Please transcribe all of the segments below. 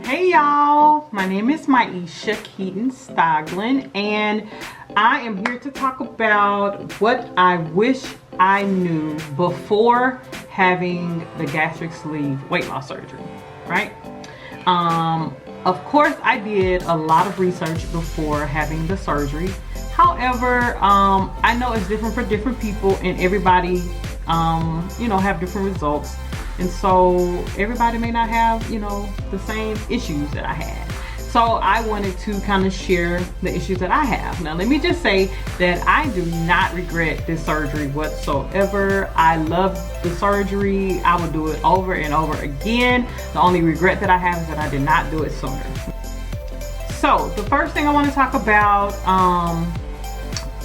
Hey y'all, my name is Maisha Keaton Stoglin, and I am here to talk about what I wish I knew before having the gastric sleeve weight loss surgery, right? Of course, I did a lot of research before having the surgery. However, I know it's different for different people, and everybody, have different results. And so everybody may not have, the same issues that I had. So I wanted to kind of share the issues that I have. Now, let me just say that I do not regret this surgery whatsoever. I love the surgery. I would do it over and over again. The only regret that I have is that I did not do it sooner. So the first thing I want to talk about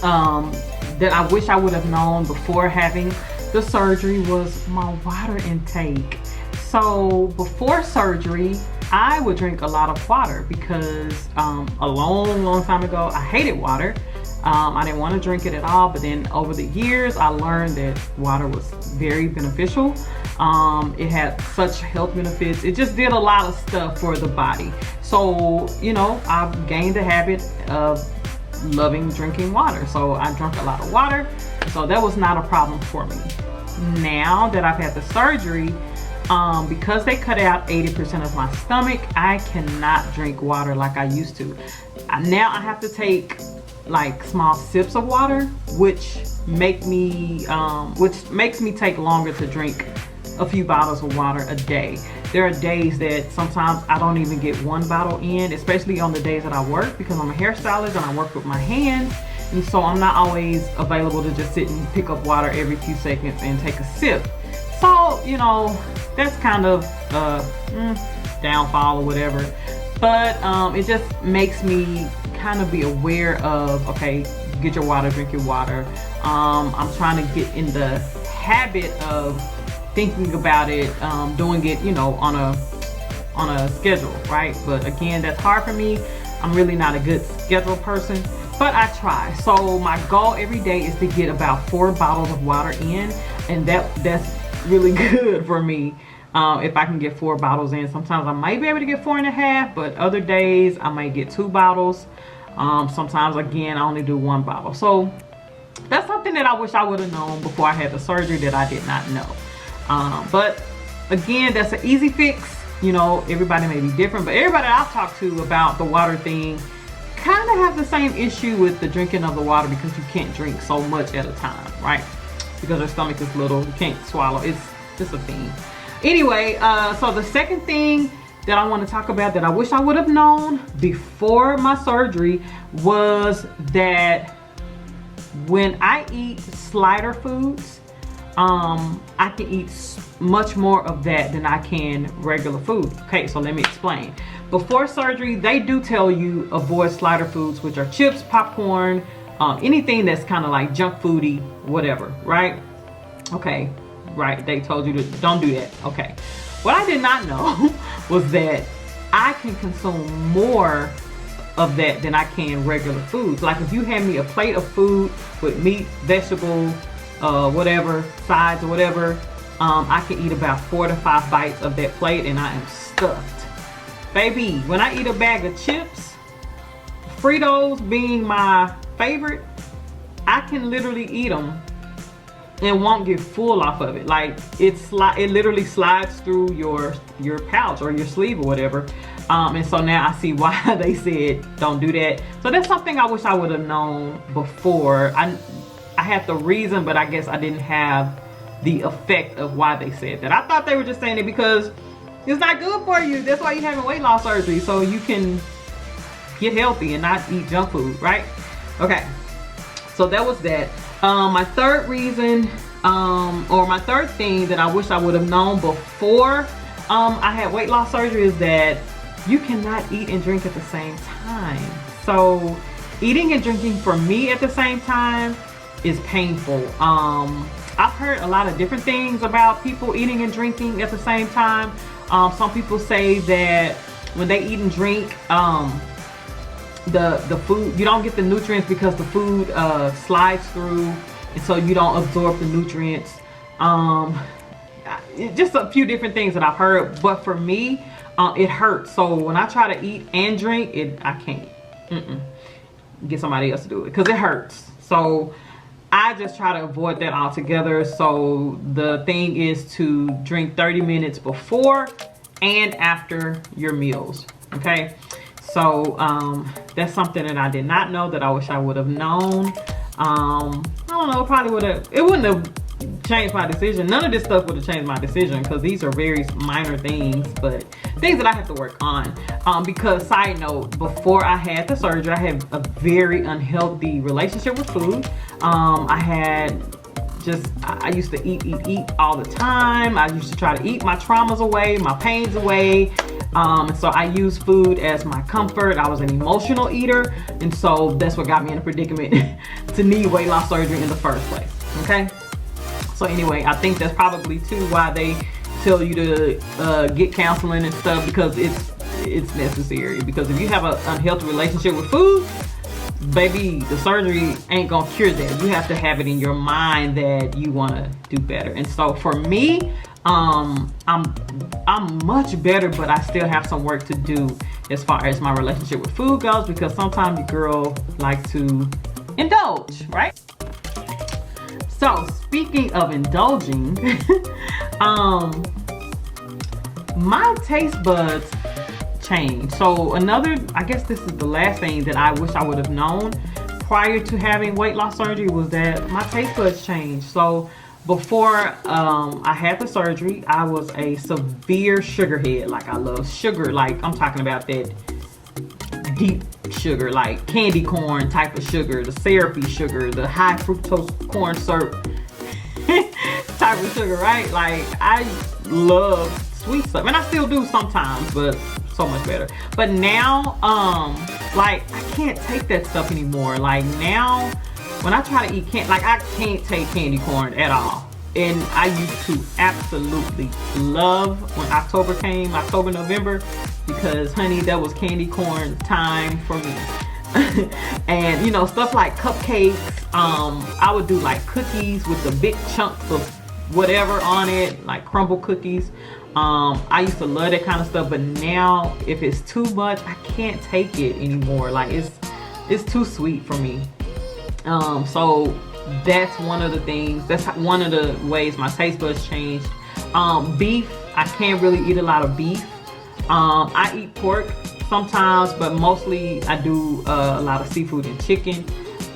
that I wish I would have known before having the surgery was my water intake. So before surgery, I would drink a lot of water because a long time ago, I hated water. I didn't want to drink it at all, but then over the years, I learned that water was very beneficial. It had such health benefits. It just did a lot of stuff for the body. So, I've gained the habit of loving drinking water. So I drank a lot of water. So that was not a problem for me. Now that I've had the surgery, because they cut out 80% of my stomach, I cannot drink water like I used to. Now I have to take like small sips of water, which makes me take longer to drink a few bottles of water a day. There are days that sometimes I don't even get one bottle in, especially on the days that I work, because I'm a hairstylist and I work with my hands. And so I'm not always available to just sit and pick up water every few seconds and take a sip. So, that's kind of downfall or whatever. But it just makes me kind of be aware of, okay, get your water, drink your water. I'm trying to get in the habit of thinking about it, doing it, on a schedule, right? But again, that's hard for me. I'm really not a good schedule person, but I try. So my goal every day is to get about 4 bottles of water in, and that's really good for me. If I can get 4 bottles in. Sometimes I might be able to get 4.5, but other days I might get 2 bottles. Sometimes, again, I only do 1 bottle. So that's something that I wish I would have known before I had the surgery that I did not know. But again, that's an easy fix. Everybody may be different, but everybody I've talked to about the water thing kind of have the same issue with the drinking of the water, because you can't drink so much at a time, right? Because your stomach is little, you can't swallow. It's just a thing. Anyway, so the second thing that I want to talk about that I wish I would have known before my surgery was that when I eat slider foods, I can eat much more of that than I can regular food. Okay, so let me explain. Before surgery, they do tell you avoid slider foods, which are chips, popcorn, anything that's kind of like junk foody, whatever, right? Okay, right, they told you to don't do that. Okay, what I did not know was that I can consume more of that than I can regular foods. Like if you hand me a plate of food with meat, vegetable, whatever, sides or whatever, I can eat about 4 to 5 bites of that plate and I am stuffed. Baby, when I eat a bag of chips, Fritos being my favorite, I can literally eat them and won't get full off of it. Like it literally slides through your pouch or your sleeve or whatever. And so now I see why they said don't do that. So that's something I wish I would have known before. I had the reason, but I guess I didn't have the effect of why they said that. I thought they were just saying it because it's not good for you. That's why you're having weight loss surgery, so you can get healthy and not eat junk food, right? Okay, so that was that. My third reason, or my third thing that I wish I would have known before I had weight loss surgery is that you cannot eat and drink at the same time. So eating and drinking for me at the same time is painful. I've heard a lot of different things about people eating and drinking at the same time. Some people say that when they eat and drink, the food, you don't get the nutrients because the food slides through, and so you don't absorb the nutrients. Just a few different things that I've heard, but for me, it hurts. So when I try to eat and drink, I can't. Get somebody else to do it because it hurts. So I just try to avoid that altogether. So the thing is to drink 30 minutes before and after your meals. Okay, so that's something that I did not know, that I wish I would have known. I don't know, it wouldn't have changed my decision. None of this stuff would have changed my decision because these are very minor things, but things that I have to work on. Because side note, before I had the surgery, I had a very unhealthy relationship with food. I used to eat all the time. I used to try to eat my traumas away, my pains away. So I used food as my comfort. I was an emotional eater, and so that's what got me in a predicament to need weight loss surgery in the first place. Okay, so anyway, I think that's probably too why they tell you to get counseling and stuff, because it's necessary. Because if you have an unhealthy relationship with food, baby, the surgery ain't gonna cure that. You have to have it in your mind that you want to do better. And so for me, I'm much better, but I still have some work to do as far as my relationship with food goes, because sometimes the girl like to indulge, right? So speaking of indulging, my taste buds changed. So I guess this is the last thing that I wish I would have known prior to having weight loss surgery, was that my taste buds changed. So before I had the surgery, I was a severe sugar head. Like, I love sugar. Like, I'm talking about that deep sugar, like candy corn type of sugar, the syrupy sugar, the high fructose corn syrup type of sugar, right? Like, I love sweet stuff, and I still do sometimes, but so much better. But now, like, I can't take that stuff anymore. Like, now when I try to eat candy, like, I can't take candy corn at all. And I used to absolutely love when October came, November, because honey, that was candy corn time for me. And you know, stuff like cupcakes, I would do like cookies with the big chunks of whatever on it, like crumble cookies. I used to love that kind of stuff, but now if it's too much, I can't take it anymore. Like, it's too sweet for me. So that's one of the things, that's one of the ways my taste buds changed. Beef, I can't really eat a lot of beef. I eat pork sometimes, but mostly I do a lot of seafood and chicken.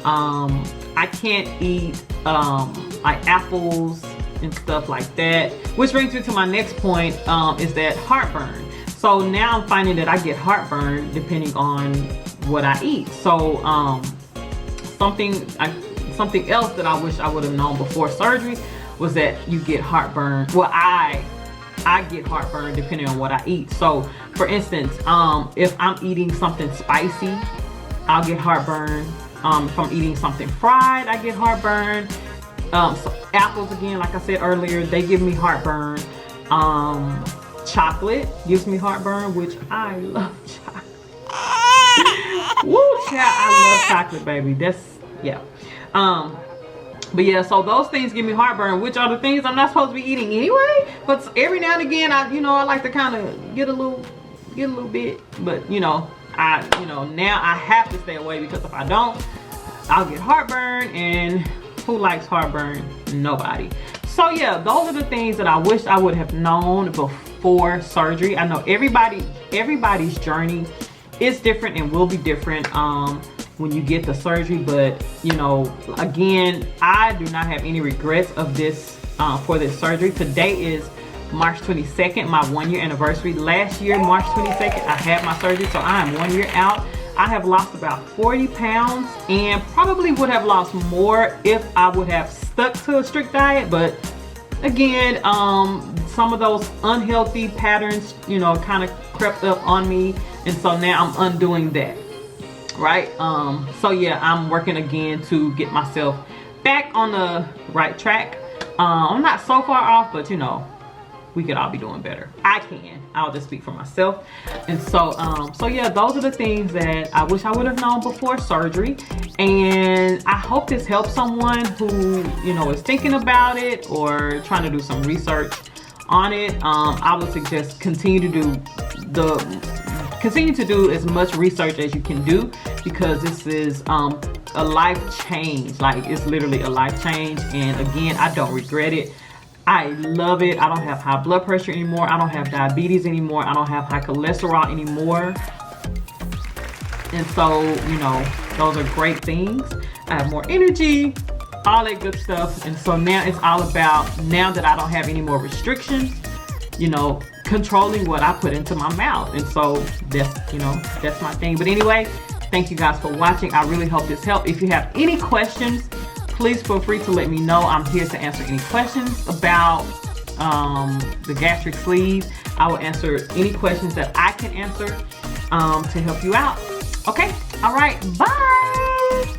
I can't eat like apples and stuff like that, which brings me to my next point, is that heartburn. So now I'm finding that I get heartburn depending on what I eat. So something else that I wish I would have known before surgery was that you get heartburn. Well, I get heartburn depending on what I eat. So for instance, if I'm eating something spicy, I'll get heartburn. If I'm eating something fried, I get heartburn. So apples, again, like I said earlier, they give me heartburn. Chocolate gives me heartburn, which I love chocolate. Woo, child, I love chocolate, baby. That's, yeah. But yeah, so those things give me heartburn, which are the things I'm not supposed to be eating anyway. But every now and again, I like to kind of get a little bit. But now I have to stay away, because if I don't, I'll get heartburn, and who likes heartburn? Nobody. So yeah, those are the things that I wish I would have known before surgery. I know everybody's journey is different and will be different when you get the surgery, but again, I do not have any regrets of this for this surgery. Today is March 22nd, my 1-year anniversary. Last year, March 22nd, I had my surgery, so I am 1 year out. I have lost about 40 pounds and probably would have lost more if I would have stuck to a strict diet. But again, some of those unhealthy patterns, kind of crept up on me. And so now I'm undoing that, right? So yeah, I'm working again to get myself back on the right track. I'm not so far off, but we could all be doing better. I'll just speak for myself. And so yeah, those are the things that I wish I would have known before surgery. And I hope this helps someone who is thinking about it or trying to do some research on it. I would suggest continue to do continue to do as much research as you can do, because this is a life change. Like, it's literally a life change, and again, I don't regret it. I love it. I don't have high blood pressure anymore. I don't have diabetes anymore. I don't have high cholesterol anymore. And so, you know, those are great things. I have more energy, all that good stuff. And so now it's all about, now that I don't have any more restrictions, you know, controlling what I put into my mouth. And so that's, you know, that's my thing. But anyway, thank you guys for watching. I really hope this helped. If you have any questions, please feel free to let me know. I'm here to answer any questions about the gastric sleeve. I will answer any questions that I can answer to help you out. Okay, all right, bye.